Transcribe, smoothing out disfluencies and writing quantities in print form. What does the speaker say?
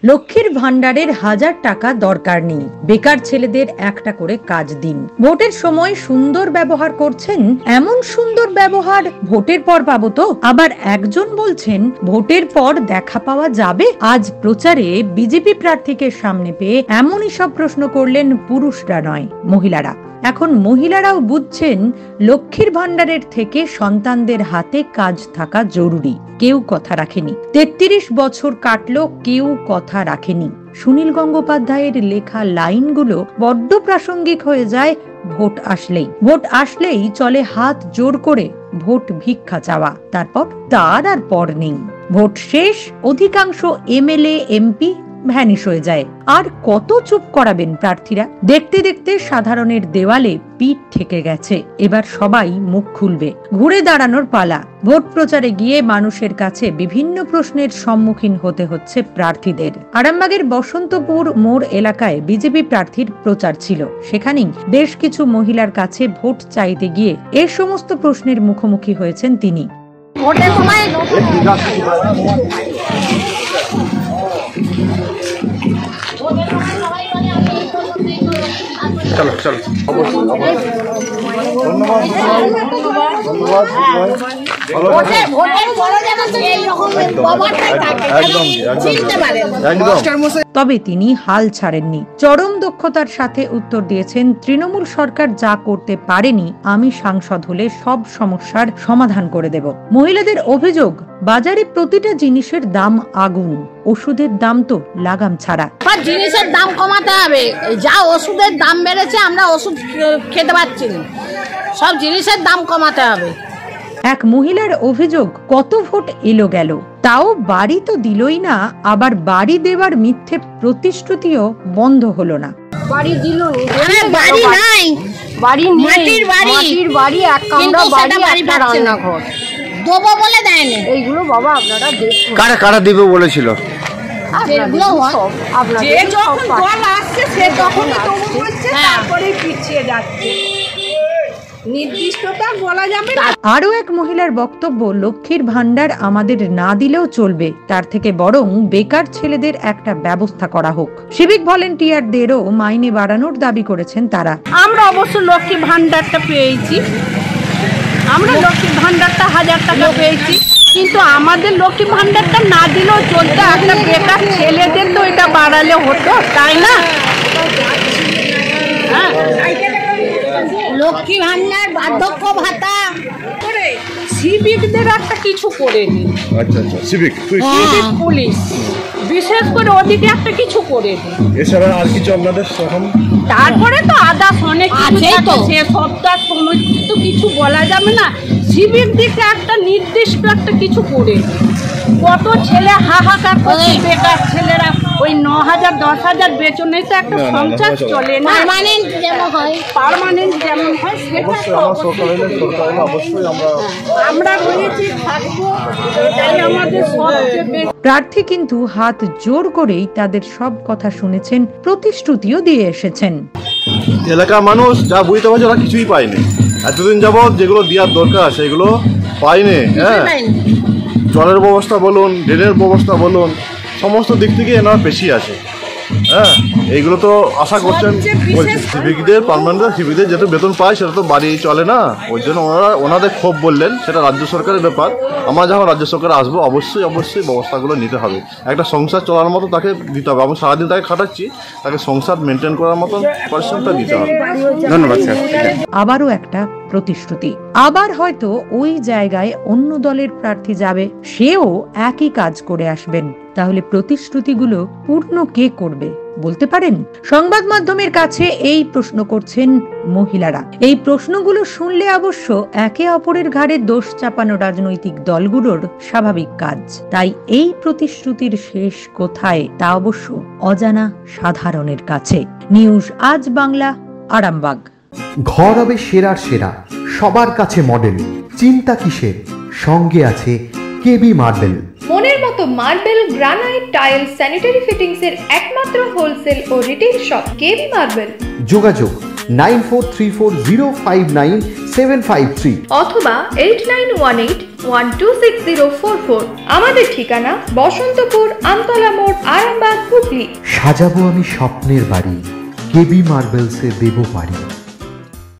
লক্ষ্মীর ভান্ডারের 1000 টাকা দরকার নেই, বেকার ছেলেদের একটা করে কাজ দিন। ভোটের সময় সুন্দর ব্যবহার করছেন, এমন সুন্দর ব্যবহার ভোটের পর পাবো তো? আবার একজন বলছেন ভোটের পর দেখা পাওয়া যাবে। আজ প্রচারে বিজেপি প্রার্থীকে সামনে পেয়ে এমনই সব প্রশ্ন করলেন পুরুষরা নয়, মহিলারা। এখন মহিলারাও বুঝছেন লক্ষ্মীর ভান্ডারের থেকে সন্তানদের হাতে কাজ থাকা জরুরি। কেউ কথা রাখেনি, 33 বছর কাটলো, কেউ কথা রাখেনি। সুনীল গঙ্গোপাধ্যায়ের লেখা লাইনগুলো বড্ড প্রাসঙ্গিক হয়ে যায় ভোট আসলেই। ভোট আসলেই চলে হাত জোর করে ভোট ভিক্ষা চাওয়া, তারপর তার আর পর নেই। ভোট শেষ, অধিকাংশ এমএলএ এমপি ভ্যানিশ হয়ে যায়। আর কত চুপ করাবেন প্রার্থীরা? দেখতে দেখতে সাধারণের দেওয়ালে পিঠ ঠেকে গেছে। এবার সবাই মুখ খুলবে, ঘুরে দাঁড়ানোর পালা। ভোট প্রচারে গিয়ে মানুষের কাছে বিভিন্ন প্রশ্নের সম্মুখীন হতে হচ্ছে প্রার্থীদের। আরামবাগের বসন্তপুর মোড় এলাকায় বিজেপি প্রার্থীর প্রচার ছিল। সেখানেই বেশ কিছু মহিলার কাছে ভোট চাইতে গিয়ে এই সমস্ত প্রশ্নের মুখোমুখি হয়েছেন তিনি। ভোটের সময় চলো চলো তবে তিনি হাল ছাড়েননি। চরম দক্ষতার সাথে উত্তর দিয়েছেন, তৃণমূল সরকার যা করতে পারেনি আমি সাংসদ হলে সব সমস্যার সমাধান করে দেব। মহিলাদের অভিযোগ, বাজারে প্রতিটা জিনিসের দাম আগুন, ওষুধের দাম তো লাগাম ছাড়া। জিনিসের দাম কমাতে হবে, যা ওষুধের দাম বেড়েছে আমরা ওষুধ খেতে পাচ্ছি না, সব জিনিসের দাম কমাতে হবে। এক মহিলার অভিযোগ, কত ভোট এলো গেল, তাও বাড়ি তো দিলই না, আবার বাড়ি দেওয়ার মিথ্যে প্রতিশ্রুতিও বন্ধ হলো না। বাড়ি দিল, বাড়ি নাই, বাড়ি মাটির বাড়ি, মাটির বাড়ি, এক কামরা বাড়ি, একটা রান্নাঘর দেবো বলে দেয়নি। এইগুলো বাবা আপনারা দেখুন, কারা কারা দিবে বলেছিল? যেগুলো যে যখন দল আসছে সে তখনই তবু বলছে, তারপরে পিছিয়ে যাচ্ছে, নির্দিষ্টতা বলা যাবে না। আরো এক মহিলার বক্তব্য, লক্ষ্মীর ভান্ডার আমাদের না দিলেও চলবে, তার থেকে বরং বেকার ছেলেদের একটা ব্যবস্থা করা হোক। সিভিক ভলেন্টিয়ারদেরও মাইনে বাড়ানোর দাবি করেছেন তারা। আমরা অবশ্য লক্ষ্মী ভান্ডারটা পেয়েছি, আমরা লক্ষ্মী ভান্ডারটা 1000 টাকা পেয়েছি, কিন্তু আমাদের লক্ষ্মী ভান্ডারটা না দিলেও চলতো, একটা বেকার ছেলেদের তো এটা বাড়ালে হতো, তাই না? লক্ষ্মী ভান্ডার, বার্ধক্য ভাতা করে সিভিকদের একটা কিছু করে দিন। আচ্ছা আচ্ছা, সিভিক পুলিশ বিশেষ করে ওদিকে একটা কিছু করে দিন। এছাড়া আর কিছু আপনাদের এখন? তারপরে তো আদার্স অনেক কিছু আছে, সে সবটা সমস্ত কিছু বলা যাবে না। সিভিক দিকে একটা নির্দিষ্ট একটা কিছু করে দিন। কত ছেলে হাহাকার করছে, বেকার ছেলেরা ওই 9000 10,000 বেতনে তো একটা সংসার চলে না। পার্মানেন্ট যেমন হয়, পার্মানেন্ট যেমন হয় সেটা আমরা রয়েছি, থাকবো, এটাই আমাদের সবচেয়ে বেশি। প্রার্থী কিন্তু হাত জোর করেই তাদের সব কথা শুনেছেন, প্রতিশ্রুতিও দিয়ে এসেছেন। এলাকার মানুষ যা বুঝতে পারছে ওরা কিছুই পায়নি এতদিন যাবৎ, যেগুলো দেওয়ার দরকার সেগুলো পায়নি। হ্যাঁ, জলের ব্যবস্থা বলুন, ড্রেনের ব্যবস্থা বলুন, সমস্ত দিক থেকে এনারা পেছিয়ে আছে। হ্যাঁ, এইগুলো তো আশা করছেন সিভিকদের, পার্মানেন্ট সিভিকদের যেহেতু বেতন পায় সেটা তো বাড়ি চলে না, ওই জন্য ওনাদের ক্ষোভ বললেন। সেটা রাজ্য সরকারের ব্যাপার, আমরা যখন রাজ্য সরকারে আসবো অবশ্যই অবশ্যই ব্যবস্থাগুলো নিতে হবে। একটা সংসার চলার মতো তাকে দিতে হবে, আমি সারাদিন তাকে খাটাচ্ছি, তাকে সংসার মেনটেন করার মতন পরিশ্রমটা দিতে হবে। ধন্যবাদ স্যার। আবারও একটা প্রতিশ্রুতি, আবার হয়তো ওই জায়গায় অন্য দলের প্রার্থী যাবে, সেও একই কাজ করে আসবেন। তাহলে প্রতিশ্রুতিগুলো পূর্ণ কে করবে বলতে পারেন? সংবাদ মাধ্যমের কাছে এই প্রশ্ন করছেন মহিলারা। এই প্রশ্নগুলো শুনলে অবশ্য একে অপরের ঘাড়ে দোষ চাপানো রাজনৈতিক দলগুলোর স্বাভাবিক কাজ। তাই এই প্রতিশ্রুতির শেষ কোথায় তা অবশ্য অজানা সাধারণের কাছে। নিউজ আজ বাংলা, আরামবাগ। ঘর হবে সেরার সেরা, সবার কাছে মডেল, চিন্তা কিসের, সঙ্গে আছে কেবি মার্বেল। মনের মতো marble, granite, tile, sanitary fittings এর একমাত্র হোলসেল ও রিটেল শপ কেবি মার্বেল। যোগাযোগ 9434059753 অথবা 8918126044। আমাদের ঠিকানা বসন্তপুর, আমতলা মোড়, আরামবাগ। হুগলি। সাজাবো আমি স্বপ্নের বাড়ি, কেবি মার্বেলসে দেবো বাড়ি।